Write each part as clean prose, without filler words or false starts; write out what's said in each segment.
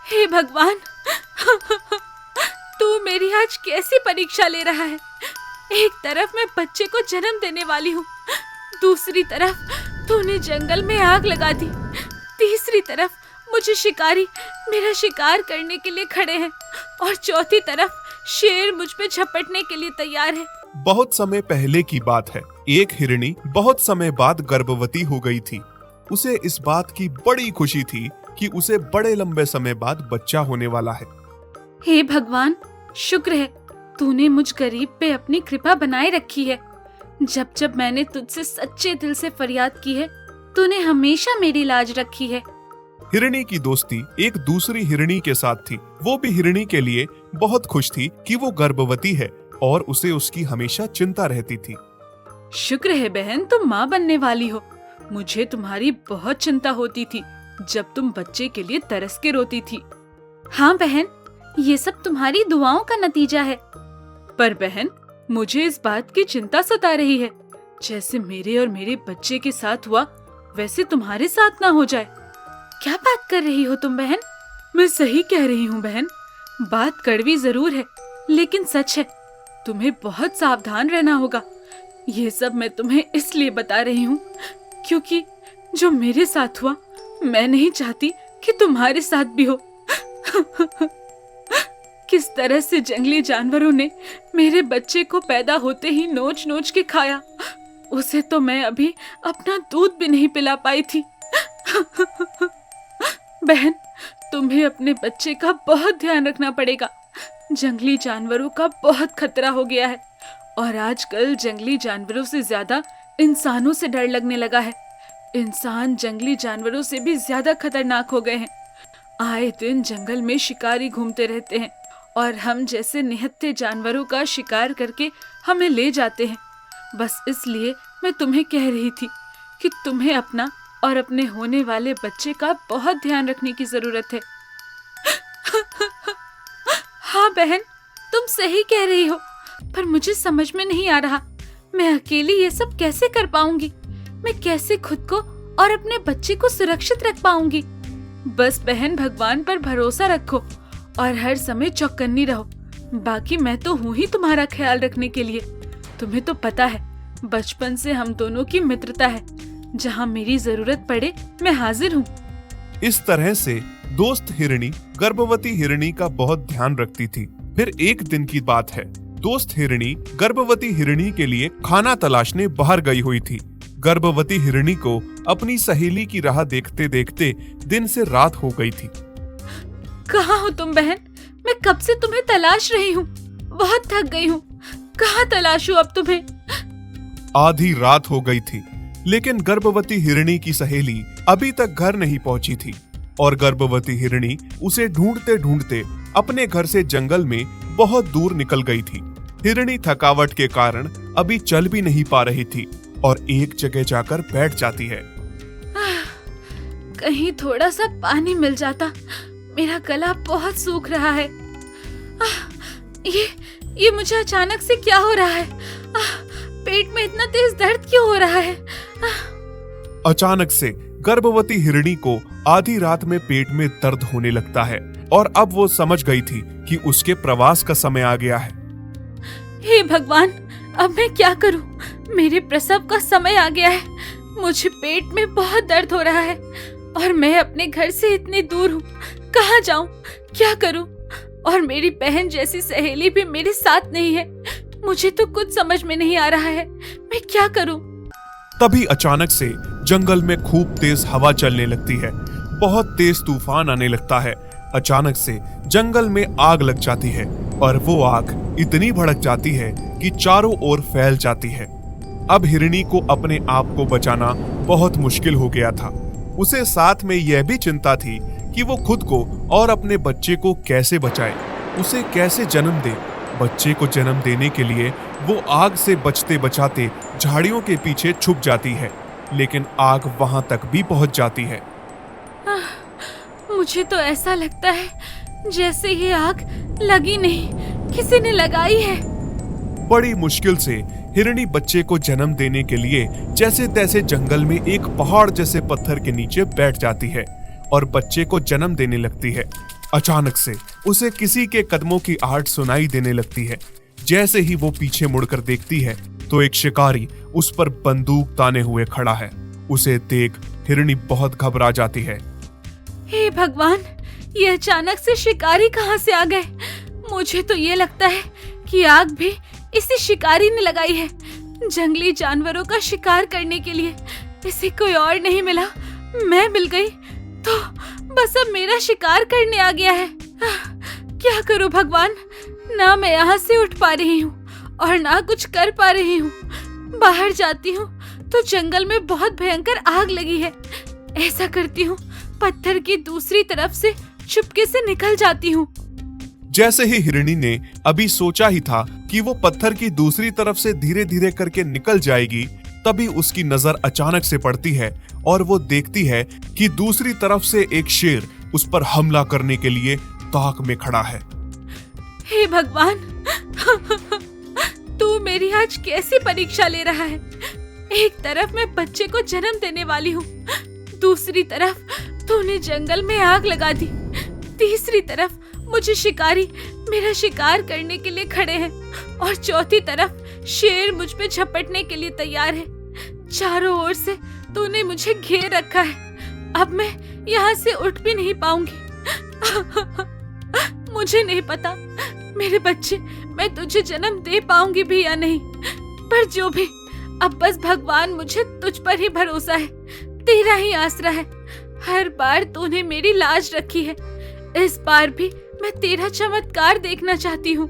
हे भगवान, तू मेरी आज कैसी परीक्षा ले रहा है। एक तरफ मैं बच्चे को जन्म देने वाली हूँ, दूसरी तरफ तूने जंगल में आग लगा दी, तीसरी तरफ मुझे शिकारी मेरा शिकार करने के लिए खड़े हैं और चौथी तरफ शेर मुझ पे झपटने के लिए तैयार है। बहुत समय पहले की बात है। एक हिरनी बहुत समय बाद गर्भवती हो गई थी। उसे इस बात की बड़ी खुशी थी कि उसे बड़े लंबे समय बाद बच्चा होने वाला है। हे भगवान, शुक्र है तूने मुझ गरीब पे अपनी कृपा बनाए रखी है। जब जब मैंने तुझसे सच्चे दिल से फरियाद की है, तूने हमेशा मेरी लाज रखी है। हिरनी की दोस्ती एक दूसरी हिरनी के साथ थी। वो भी हिरनी के लिए बहुत खुश थी कि वो गर्भवती है और उसे उसकी हमेशा चिंता रहती थी। शुक्र है बहन, तुम माँ बनने वाली हो। मुझे तुम्हारी बहुत चिंता होती थी जब तुम बच्चे के लिए तरस के रोती थी। हाँ बहन, ये सब तुम्हारी दुआओं का नतीजा है। पर बहन, मुझे इस बात की चिंता सता रही है, जैसे मेरे और मेरे बच्चे के साथ हुआ वैसे तुम्हारे साथ ना हो जाए। क्या बात कर रही हो तुम बहन? मैं सही कह रही हूँ बहन। बात कड़वी जरूर है, लेकिन सच है। तुम्हें बहुत सावधान रहना होगा। ये सब मैं तुम्हें इसलिए बता रही हूँ क्योंकि जो मेरे साथ हुआ, मैं नहीं चाहती कि तुम्हारे साथ भी हो। किस तरह से जंगली जानवरों ने मेरे बच्चे को पैदा होते ही नोच नोच के खाया, उसे तो मैं अभी अपना दूध भी नहीं पिला पाई थी। बहन, तुम्हें अपने बच्चे का बहुत ध्यान रखना पड़ेगा। जंगली जानवरों का बहुत खतरा हो गया है और आजकल जंगली जानवरों से ज्यादा इंसानों से डर लगने लगा है। इंसान जंगली जानवरों से भी ज्यादा खतरनाक हो गए हैं। आए दिन जंगल में शिकारी घूमते रहते हैं और हम जैसे निहत्थे जानवरों का शिकार करके हमें ले जाते हैं। बस इसलिए मैं तुम्हें कह रही थी कि तुम्हें अपना और अपने होने वाले बच्चे का बहुत ध्यान रखने की जरूरत है। हाँ बहन, तुम सही कह रही हो, पर मुझे समझ में नहीं आ रहा मैं अकेली ये सब कैसे कर पाऊंगी। मैं कैसे खुद को और अपने बच्चे को सुरक्षित रख पाऊंगी। बस बहन, भगवान पर भरोसा रखो और हर समय चौकन्नी रहो। बाकी मैं तो हूँ ही तुम्हारा ख्याल रखने के लिए। तुम्हें तो पता है, बचपन से हम दोनों की मित्रता है। जहाँ मेरी जरूरत पड़े मैं हाजिर हूँ। इस तरह से दोस्त हिरनी गर्भवती हिरनी का बहुत ध्यान रखती थी। फिर एक दिन की बात है। दोस्त हिरनी गर्भवती हिरनी के लिए खाना तलाशने बाहर गई हुई थी। गर्भवती हिरनी को अपनी सहेली की राह देखते देखते दिन से रात हो गई थी। कहाँ हो तुम बहन? मैं कब से तुम्हें तलाश रही हूँ। बहुत थक गई हूँ। कहाँ तलाशूं अब तुम्हें? आधी रात हो गई थी, लेकिन गर्भवती हिरनी की सहेली अभी तक घर नहीं पहुंची थी और गर्भवती हिरनी उसे ढूंढते ढूंढते अपने घर से जंगल में बहुत दूर निकल गई थी। हिरनी थकावट के कारण अभी चल भी नहीं पा रही थी और एक जगह जाकर बैठ जाती है। कहीं थोड़ा सा पानी मिल जाता, मेरा गला बहुत सूख रहा है। ये मुझे अचानक से क्या हो रहा है? पेट में इतना तेज दर्द क्यों हो रहा है? अचानक से गर्भवती हिरनी को आधी रात में पेट में दर्द होने लगता है और अब वो समझ गई थी कि उसके प्रवास का समय आ गया है। हे भगवान, अब मैं क्या करूं? मेरे प्रसव का समय आ गया है। मुझे पेट में बहुत दर्द हो रहा है और मैं अपने घर से इतनी दूर हूँ। कहाँ जाऊं? क्या करूं? और मेरी बहन जैसी सहेली भी मेरे साथ नहीं है। मुझे तो कुछ समझ में नहीं आ रहा है, मैं क्या करूं? तभी अचानक से जंगल में खूब तेज हवा चलने लगती है। बहुत तेज तूफान आने लगता है। अचानक से जंगल में आग लग जाती है और वो आग इतनी भड़क जाती है कि चारों ओर फैल जाती है। अब हिरनी को अपने आप को बचाना बहुत मुश्किल हो गया था। उसे साथ में यह भी चिंता थी कि वो खुद को और अपने बच्चे को कैसे बचाए, उसे कैसे जन्म दे। बच्चे को जन्म देने के लिए वो आग से बचते बचाते झाड़ियों के पीछे छुप जाती है, लेकिन आग वहां तक भी पहुंच जाती है। मुझे तो ऐसा लगता है जैसे ये आग लगी नहीं, किसी ने लगाई है। बड़ी मुश्किल से हिरनी बच्चे को जन्म देने के लिए जैसे तैसे जंगल में एक पहाड़ जैसे पत्थर के नीचे बैठ जाती है और बच्चे को जन्म देने लगती है। अचानक से उसे किसी के कदमों की आहट सुनाई देने लगती है। जैसे ही वो पीछे मुड़कर देखती है तो एक शिकारी उस पर बंदूक ताने हुए खड़ा है। उसे देख हिरणी बहुत घबरा जाती है। हे भगवान, ये अचानक से शिकारी कहाँ से आ गए? मुझे तो ये लगता है कि आग भी इसी शिकारी ने लगाई है। जंगली जानवरों का शिकार करने के लिए इसे कोई और नहीं मिला, मैं मिल गई तो बस अब मेरा शिकार करने आ गया है। क्या करूं भगवान, ना मैं यहाँ से उठ पा रही हूँ और ना कुछ कर पा रही हूँ। बाहर जाती हूँ तो जंगल में बहुत भयंकर आग लगी है। ऐसा करती हूँ, पत्थर की दूसरी तरफ से चुपके से निकल जाती हूँ। जैसे ही हिरणी ने अभी सोचा ही था कि वो पत्थर की दूसरी तरफ से धीरे धीरे करके निकल जाएगी, तभी उसकी नजर अचानक से पड़ती है और वो देखती है कि दूसरी तरफ से एक शेर उस पर हमला करने के लिए ताक में खड़ा है। हे भगवान, तू मेरी आज कैसी परीक्षा ले रहा है? एक तरफ मैं बच्चे को जन्म देने वाली हूँ, दूसरी तरफ तूने जंगल में आग लगा दी, तीसरी तरफ मुझे शिकारी मेरा शिकार करने के लिए खड़े हैं और चौथी तरफ शेर मुझ पे झपटने के लिए तैयार है। चारों ओर से तूने मुझे घेर रखा है। अब मैं यहाँ से उठ भी नहीं पाऊंगी। मुझे नहीं पता मेरे बच्चे मैं तुझे जन्म दे पाऊंगी भी या नहीं, पर जो भी, अब बस भगवान मुझे तुझ पर ही भरोसा है, तेरा ही आसरा है। हर बार तूने मेरी लाज रखी है, इस बार भी मैं तेरा चमत्कार देखना चाहती हूँ।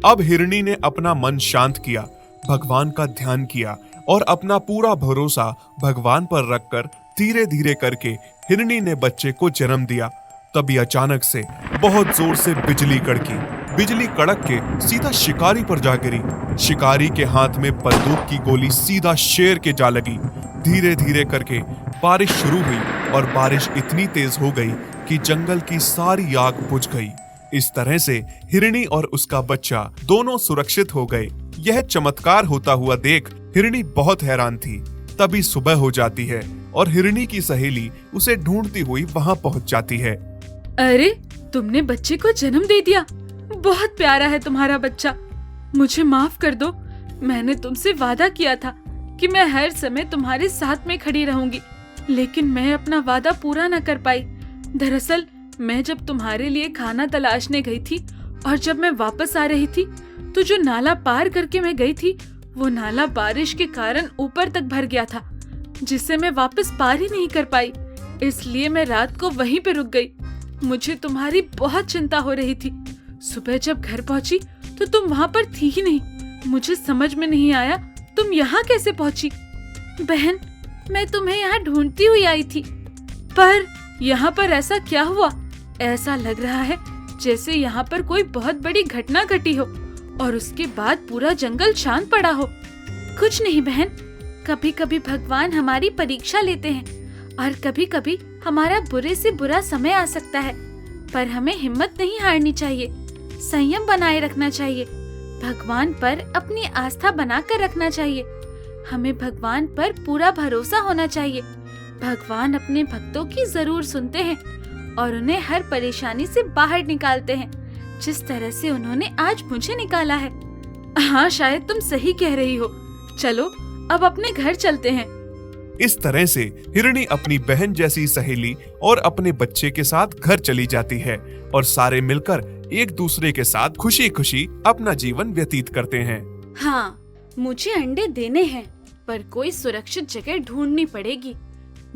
अब हिरणी ने अपना मन शांत किया, भगवान का ध्यान किया और अपना पूरा भरोसा भगवान पर रखकर धीरे धीरे करके हिरणी ने बच्चे को जन्म दिया। तभी अचानक से बहुत जोर से बिजली कड़की। बिजली कड़क के सीधा शिकारी पर जा गिरी। शिकारी के हाथ में बंदूक की गोली सीधा शेर के जा लगी। धीरे धीरे करके बारिश शुरू हुई और बारिश इतनी तेज हो गई कि जंगल की सारी आग बुझ गई। इस तरह से हिरणी और उसका बच्चा दोनों सुरक्षित हो गए। यह चमत्कार होता हुआ देख हिरणी बहुत हैरान थी। तभी सुबह हो जाती है और हिरणी की सहेली उसे ढूंढती हुई वहां पहुंच जाती है। अरे, तुमने बच्चे को जन्म दे दिया, बहुत प्यारा है तुम्हारा बच्चा। मुझे माफ कर दो, मैंने तुमसे वादा किया था कि मैं हर समय तुम्हारे साथ में खड़ी रहूंगी, लेकिन मैं अपना वादा पूरा न कर पाई। दरअसल मैं जब तुम्हारे लिए खाना तलाशने गई थी और जब मैं वापस आ रही थी तो जो नाला पार करके मैं गई थी वो नाला बारिश के कारण ऊपर तक भर गया था, जिससे मैं वापस पार ही नहीं कर पाई। इसलिए मैं रात को वहीं पे रुक गई। मुझे तुम्हारी बहुत चिंता हो रही थी। सुबह जब घर पहुंची तो तुम वहाँ पर थी ही नहीं। मुझे समझ में नहीं आया तुम यहाँ कैसे पहुंची। बहन, मैं तुम्हें यहाँ ढूंढती हुई आई थी, पर यहाँ पर ऐसा क्या हुआ? ऐसा लग रहा है जैसे यहाँ पर कोई बहुत बड़ी घटना घटी हो और उसके बाद पूरा जंगल शांत पड़ा हो। कुछ नहीं बहन, कभी कभी भगवान हमारी परीक्षा लेते हैं और कभी कभी हमारा बुरे से बुरा समय आ सकता है, पर हमें हिम्मत नहीं हारनी चाहिए, संयम बनाए रखना चाहिए, भगवान पर अपनी आस्था बनाकर रखना चाहिए। हमें भगवान पर पूरा भरोसा होना चाहिए। भगवान अपने भक्तों की जरूर सुनते हैं और उन्हें हर परेशानी से बाहर निकालते हैं, जिस तरह से उन्होंने आज मुझे निकाला है। हाँ, शायद तुम सही कह रही हो। चलो अब अपने घर चलते हैं। इस तरह से हिरणी अपनी बहन जैसी सहेली और अपने बच्चे के साथ घर चली जाती है और सारे मिलकर एक दूसरे के साथ खुशी खुशी अपना जीवन व्यतीत करते हैं। हाँ, मुझे अंडे देने हैं, पर कोई सुरक्षित जगह ढूंढनी पड़ेगी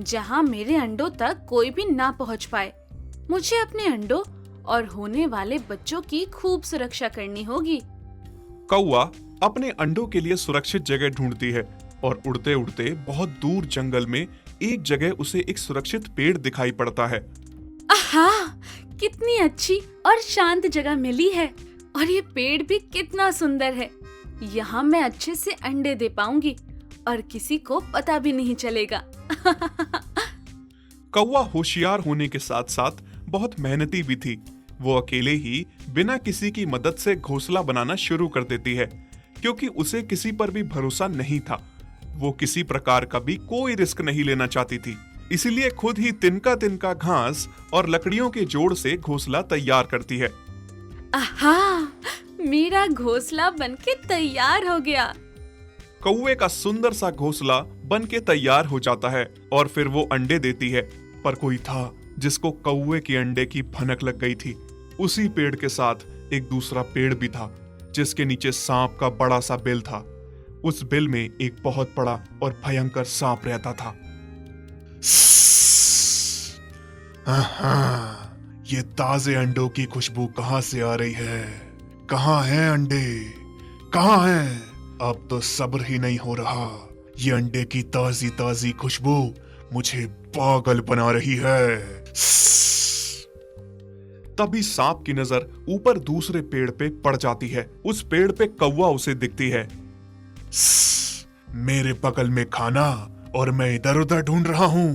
जहाँ मेरे अंडों तक कोई भी ना पहुँच पाए। मुझे अपने अंडों और होने वाले बच्चों की खूब सुरक्षा करनी होगी। कौवा अपने अंडों के लिए सुरक्षित जगह ढूंढती है और उड़ते उड़ते बहुत दूर जंगल में एक जगह उसे एक सुरक्षित पेड़ दिखाई पड़ता है। आहा, कितनी अच्छी और शांत जगह मिली है और ये पेड़ भी कितना सुंदर है। यहाँ मैं अच्छे से अंडे दे पाऊंगी और किसी को पता भी नहीं चलेगा। कौवा होशियार होने के साथ साथ बहुत मेहनती भी थी। वो अकेले ही बिना किसी की मदद से घोंसला बनाना शुरू कर देती है, क्योंकि उसे किसी पर भी भरोसा नहीं था। वो किसी प्रकार का भी कोई रिस्क नहीं लेना चाहती थी, इसीलिए खुद ही तिनका तिनका घास और लकड़ियों के जोड़ से घोंसला तैयार करती है। आहा, मेरा घोंसला बनके तैयार हो गया। कौवे का सुंदर सा घोंसला बन के तैयार हो जाता है और फिर वो अंडे देती है। पर कोई था जिसको कौवे के अंडे की भनक लग गई थी। उसी पेड़ के साथ एक दूसरा पेड़ भी था जिसके नीचे सांप का बड़ा सा बिल था। उस बिल में एक बहुत बड़ा और भयंकर सांप रहता था। ये ताजे अंडों की खुशबू कहाँ से आ रही है? कहाँ हैं अंडे? कहाँ हैं? अब तो सब्र ही नहीं हो रहा। ये अंडे की ताजी ताजी खुशबू मुझे पागल बना रही है। तभी सांप की नजर ऊपर दूसरे पेड़ पे पड़ जाती है। उस पेड़ पे कौवा उसे दिखती है। मेरे बगल में खाना और मैं इधर उधर ढूंढ रहा हूं।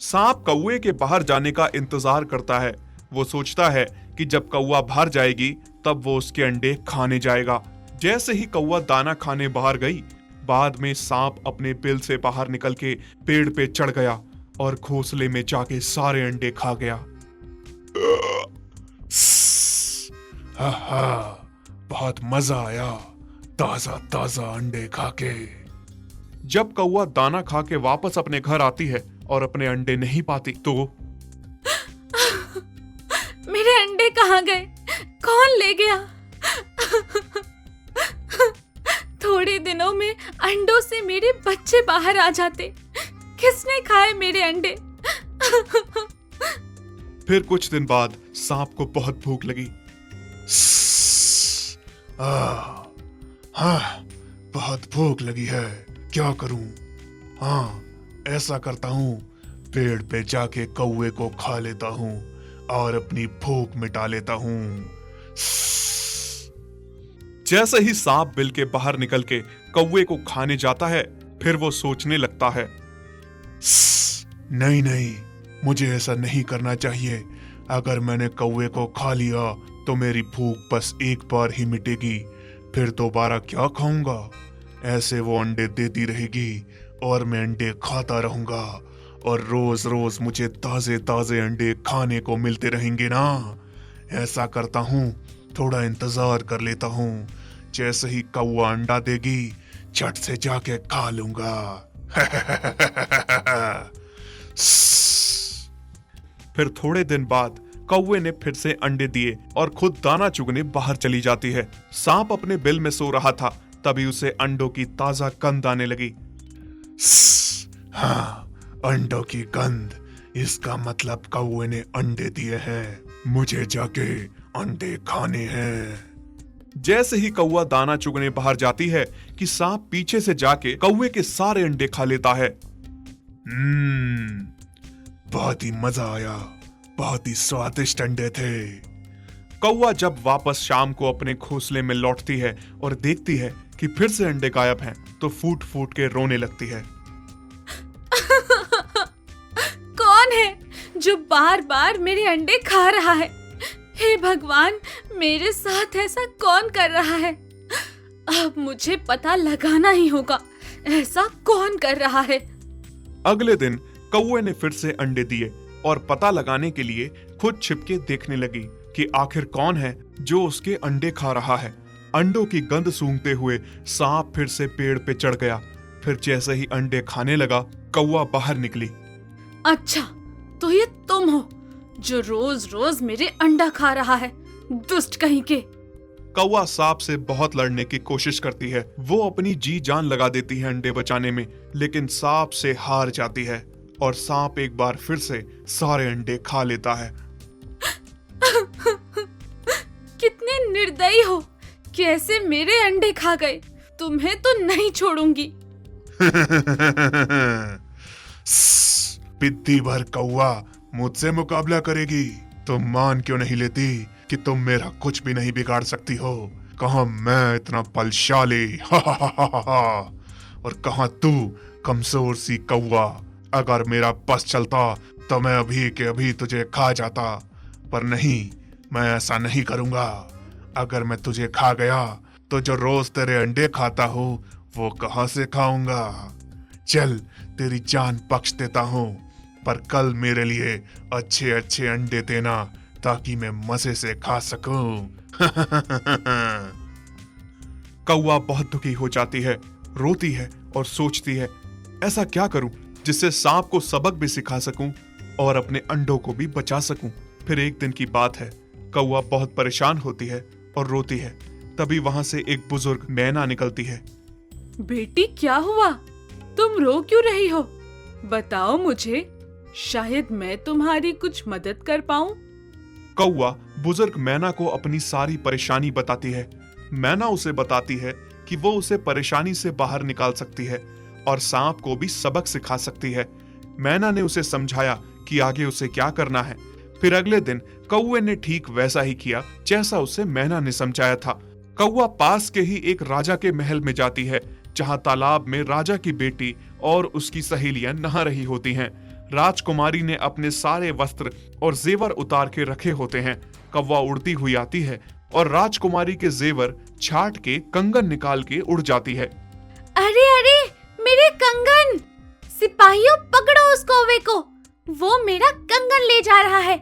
सांप कौवे के बाहर जाने का इंतजार करता है। वो सोचता है कि जब कौवा बाहर जाएगी तब वो उसके अंडे खाने जाएगा। जैसे ही कौवा दाना खाने बाहर गई, बाद में सांप अपने बिल से बाहर निकल के पेड़ पे चढ़ गया और घोंसले में जाके सारे अंडे खा गया। बहुत मजा आया ताजा ताजा अंडे खा के। जब कौवा दाना खा के वापस अपने घर आती है और अपने अंडे नहीं पाती तो मेरे अंडे कहाँ गए? कौन ले गया? थोड़े दिनों में अंडों से मेरे बच्चे बाहर आ जाते। किसने खाए मेरे अंडे? फिर कुछ दिन बाद सांप को बहुत भूख लगी। हाँ, बहुत भूख लगी है, क्या करूं? हाँ, ऐसा करता हूं, पेड़ पे जाके कौवे को खा लेता हूं और अपनी भूख मिटा लेता हूं। जैसे ही सांप बिल के बाहर निकल के कौवे को खाने जाता है, फिर वो सोचने लगता है, नहीं नहीं, मुझे ऐसा नहीं करना चाहिए। अगर मैंने कौवे को खा लिया तो मेरी भूख बस एक बार ही मिटेगी, फिर दोबारा क्या खाऊंगा? ऐसे वो अंडे देती रहेगी और मैं अंडे खाता रहूंगा और रोज रोज मुझे ताजे ताजे अंडे खाने को मिलते रहेंगे ना। ऐसा करता हूँ, थोड़ा इंतजार कर लेता हूँ। जैसे ही कौवा अंडा देगी, झट से जाके खा लूंगा। फिर थोड़े दिन बाद कौवे ने फिर से अंडे दिए और खुद दाना चुगने बाहर चली जाती है। सांप अपने बिल में सो रहा था, तभी उसे अंडों की ताजा गंध आने लगी। हाँ, अंडों की गंध, इसका मतलब कौवे ने अंडे दिए हैं। मुझे जाके अंडे खाने हैं। जैसे ही कौवा दाना चुगने बाहर जाती है कि सांप पीछे से जाके कौवे के सारे अंडे खा लेता है। बहुत ही मजा आया, बहुत ही स्वादिष्ट अंडे थे। कौवा जब वापस शाम को अपने घोंसले में लौटती है और देखती है कि फिर से अंडे गायब हैं, तो फूट फूट के रोने लगती है। कौन है जो बार बार मेरे अंडे खा रहा है? हे भगवान, मेरे साथ ऐसा कौन कर रहा है? अब मुझे पता लगाना ही होगा, ऐसा कौन कर रहा है। अगले दिन कौवे ने फिर से अंडे दिए और पता लगाने के लिए खुद छिपके देखने लगी कि आखिर कौन है जो उसके अंडे खा रहा है। अंडों की गंध सूंघते हुए सांप फिर से पेड़ पे चढ़ गया। फिर जैसे ही अंडे खाने लगा, कौवा बाहर निकली। अच्छा, तो ये तुम हो जो रोज रोज मेरे अंडा खा रहा है, दुष्ट कहीं के। कौवा सांप से बहुत लड़ने की कोशिश करती है। वो अपनी जी जान लगा देती है अंडे बचाने में, लेकिन सांप से हार जाती है और सांप एक बार फिर से सारे अंडे खा लेता है। कितने निर्दयी हो, कैसे मेरे अंडे खा गए? तुम्हें तो नहीं छोड़ूंगी। पिद्दी भर कौवा मुझसे मुकाबला करेगी? तुम मान क्यों नहीं लेती कि तुम मेरा कुछ भी नहीं बिगाड़ सकती हो? कहाँ मैं इतना बलशाली और कहाँ तू कमजोर सी कौवा। अगर मेरा बस चलता तो मैं अभी के अभी तुझे खा जाता, पर नहीं, मैं ऐसा नहीं करूंगा। अगर मैं तुझे खा गया तो जो रोज तेरे अंडे खाता हूँ वो कहाँ से खाऊंगा? चल तेरी जान बख्श देता हूँ, पर कल मेरे लिए अच्छे अच्छे अंडे देना ताकि मैं मजे से खा सकूं। कौवा बहुत दुखी हो जाती है, रोती है और सोचती है ऐसा क्या करूं जिससे सांप को सबक भी सिखा सकूं और अपने अंडों को भी बचा सकूं। फिर एक दिन की बात है, कौवा बहुत परेशान होती है और रोती है। तभी वहां से एक बुजुर्ग मैना निकलती है। बेटी क्या हुआ, तुम रो क्यों रही हो? बताओ मुझे, शायद मैं तुम्हारी कुछ मदद कर पाऊं। कौवा बुजुर्ग मैना को अपनी सारी परेशानी बताती है। मैना उसे बताती है कि वो उसे परेशानी से बाहर निकाल सकती है और सांप को भी सबक सिखा सकती है। मैना ने उसे समझाया कि आगे उसे क्या करना है। फिर अगले दिन कौवे ने ठीक वैसा ही किया जैसा उसे मैना ने समझाया था। कौवा पास के ही एक राजा के महल में जाती है, जहां तालाब में राजा की बेटी और उसकी सहेलियां नहा रही होती हैं। राजकुमारी ने अपने सारे वस्त्र और जेवर उतार के रखे होते हैं। कौवा उड़ती हुई आती है और राजकुमारी के जेवर छाट के कंगन निकाल के उड़ जाती है। अरे अरे, मेरे कंगन! सिपाहियों, पकड़ो उस कौवे को, वो मेरा कंगन ले जा रहा है,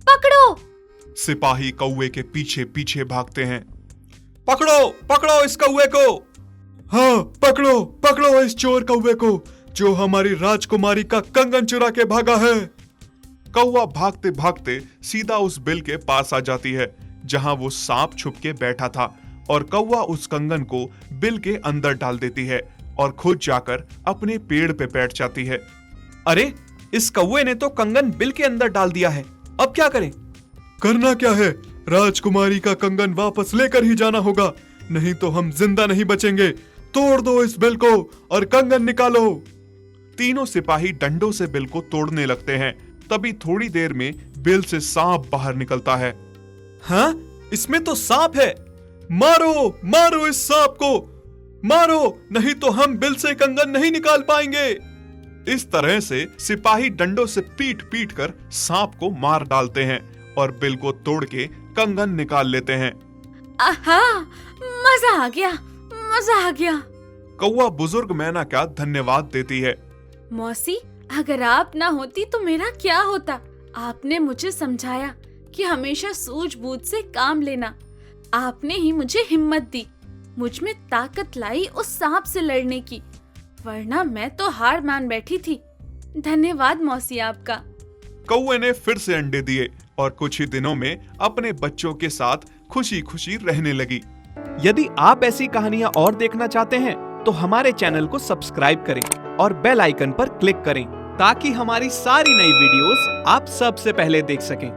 पकड़ो! सिपाही कौवे के पीछे पीछे भागते हैं। पकड़ो पकड़ो इस कौवे को! हाँ, पकड़ो पकड़ो इस चोर कौवे को जो हमारी राजकुमारी का कंगन चुरा के भागा है। कौवा भागते भागते सीधा उस बिल के पास आ जाती है जहां वो सांप छुप के बैठा था, और कौवा उस कंगन को बिल के अंदर डाल देती है और खुद जाकर अपने पेड़ पे बैठ जाती है। अरे, इस कौवे ने तो कंगन बिल के अंदर डाल दिया है, अब क्या करें? करना क्या है, राजकुमारी का कंगन वापस लेकर ही जाना होगा, नहीं तो हम जिंदा नहीं बचेंगे। तोड़ दो इस बिल को और कंगन निकालो। तीनों सिपाही डंडों से बिल को तोड़ने लगते हैं। तभी थोड़ी देर में बिल से सांप बाहर निकलता है। हाँ, इसमें तो सांप है। मारो मारो इस सांप को, मारो, नहीं तो हम बिल से कंगन नहीं निकाल पाएंगे। इस तरह से सिपाही डंडों से पीट पीट कर सांप को मार डालते हैं और बिल को तोड़ के कंगन निकाल लेते हैं। आहा, मजा आ गया, मजा आ गया। कौवा बुजुर्ग मैना का धन्यवाद देती है। मौसी, अगर आप ना होती तो मेरा क्या होता? आपने मुझे समझाया कि हमेशा सूझबूझ से काम लेना। आपने ही मुझे हिम्मत दी, मुझ में ताकत लाई उस सांप से लड़ने की, वरना मैं तो हार मान बैठी थी। धन्यवाद मौसी आपका। कौवे ने फिर से अंडे दिए और कुछ ही दिनों में अपने बच्चों के साथ खुशी खुशी रहने लगी। यदि आप ऐसी कहानियां और देखना चाहते हैं तो हमारे चैनल को सब्सक्राइब करें और बेल आइकन पर क्लिक करें ताकि हमारी सारी नई वीडियोस आप सबसे पहले देख सकें।